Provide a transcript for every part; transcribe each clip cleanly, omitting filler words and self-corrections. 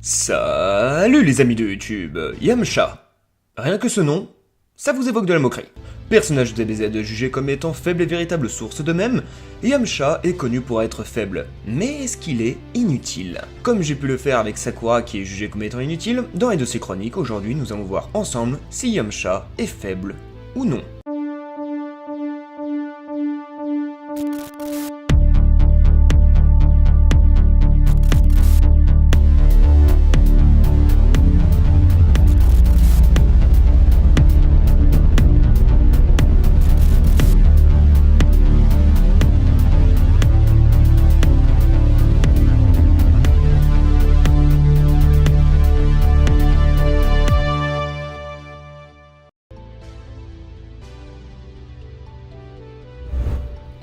Salut les amis de YouTube, Yamcha. Rien que ce nom, ça vous évoque de la moquerie. Personnage de DBZ jugé comme étant faible et véritable source de mème, Yamcha est connu pour être faible, mais est-ce qu'il est inutile? Comme j'ai pu le faire avec Sakura qui est jugé comme étant inutile, dans les dossiers chroniques, aujourd'hui nous allons voir ensemble si Yamcha est faible ou non.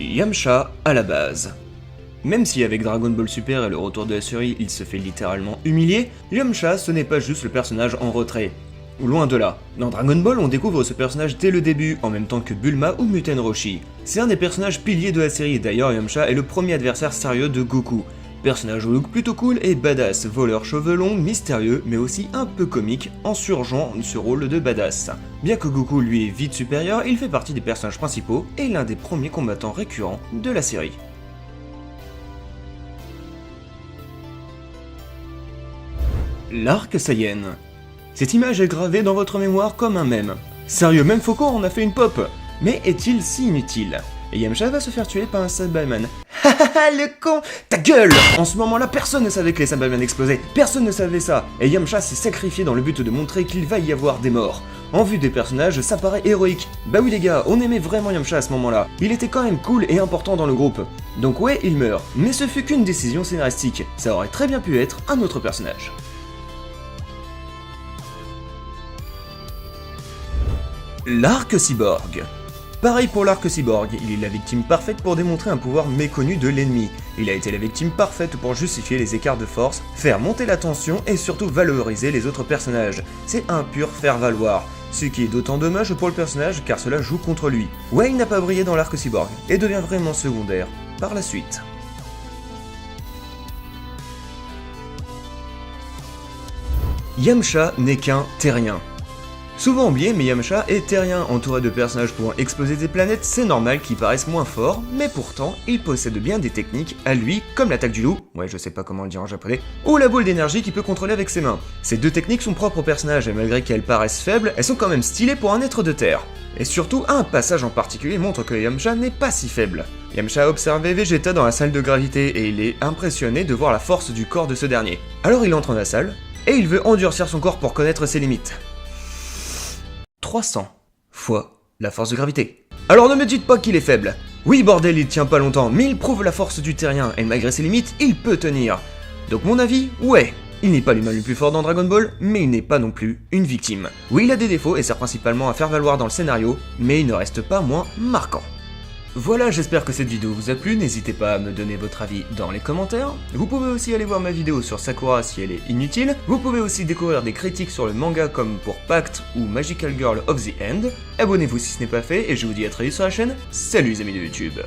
Yamcha à la base. Même si avec Dragon Ball Super et le retour de la série, il se fait littéralement humilier, Yamcha ce n'est pas juste le personnage en retrait. Loin de là. Dans Dragon Ball, on découvre ce personnage dès le début, en même temps que Bulma ou Muten Roshi. C'est un des personnages piliers de la série, d'ailleurs Yamcha est le premier adversaire sérieux de Goku. Personnage au look plutôt cool et badass, voleur cheveux longs, mystérieux, mais aussi un peu comique, en surjouant ce rôle de badass. Bien que Goku lui est vite supérieur, il fait partie des personnages principaux et l'un des premiers combattants récurrents de la série. L'arc Saiyan. Cette image est gravée dans votre mémoire comme un mème. Sérieux, même Foucault en a fait une pop. Mais est-il si inutile? Et Yamcha va se faire tuer par un Saiyaman. Hahaha, le con! Ta gueule! En ce moment-là, personne ne savait que les Saiyaman explosaient. Personne ne savait ça. Et Yamcha s'est sacrifié dans le but de montrer qu'il va y avoir des morts. En vue des personnages, ça paraît héroïque. Bah oui les gars, on aimait vraiment Yamcha à ce moment-là. Il était quand même cool et important dans le groupe. Donc ouais, il meurt. Mais ce fut qu'une décision scénaristique. Ça aurait très bien pu être un autre personnage. L'arc cyborg. Pareil pour l'arc cyborg, il est la victime parfaite pour démontrer un pouvoir méconnu de l'ennemi. Il a été la victime parfaite pour justifier les écarts de force, faire monter la tension et surtout valoriser les autres personnages. C'est un pur faire-valoir. Ce qui est d'autant dommage pour le personnage car cela joue contre lui. Ouais, il n'a pas brillé dans l'arc cyborg et devient vraiment secondaire par la suite. Yamcha n'est qu'un terrien. Souvent oublié, mais Yamcha est terrien, entouré de personnages pouvant exploser des planètes, c'est normal qu'ils paraissent moins forts, mais pourtant, il possède bien des techniques à lui, comme l'attaque du loup, ouais je sais pas comment le dire en japonais, ou la boule d'énergie qu'il peut contrôler avec ses mains. Ces deux techniques sont propres au personnage, et malgré qu'elles paraissent faibles, elles sont quand même stylées pour un être de terre. Et surtout, un passage en particulier montre que Yamcha n'est pas si faible. Yamcha a observé Vegeta dans la salle de gravité, et il est impressionné de voir la force du corps de ce dernier. Alors il entre dans la salle, et il veut endurcir son corps pour connaître ses limites. 300 fois la force de gravité. Alors ne me dites pas qu'il est faible. Oui bordel, il tient pas longtemps, mais il prouve la force du terrien, et malgré ses limites, il peut tenir. Donc mon avis, ouais, il n'est pas l'humain le plus fort dans Dragon Ball, mais il n'est pas non plus une victime. Oui, il a des défauts et sert principalement à faire valoir dans le scénario, mais il ne reste pas moins marquant. Voilà, j'espère que cette vidéo vous a plu, n'hésitez pas à me donner votre avis dans les commentaires. Vous pouvez aussi aller voir ma vidéo sur Sakura si elle est inutile. Vous pouvez aussi découvrir des critiques sur le manga comme pour Pact ou Magical Girl of the End. Abonnez-vous si ce n'est pas fait et je vous dis à très vite sur la chaîne. Salut les amis de YouTube.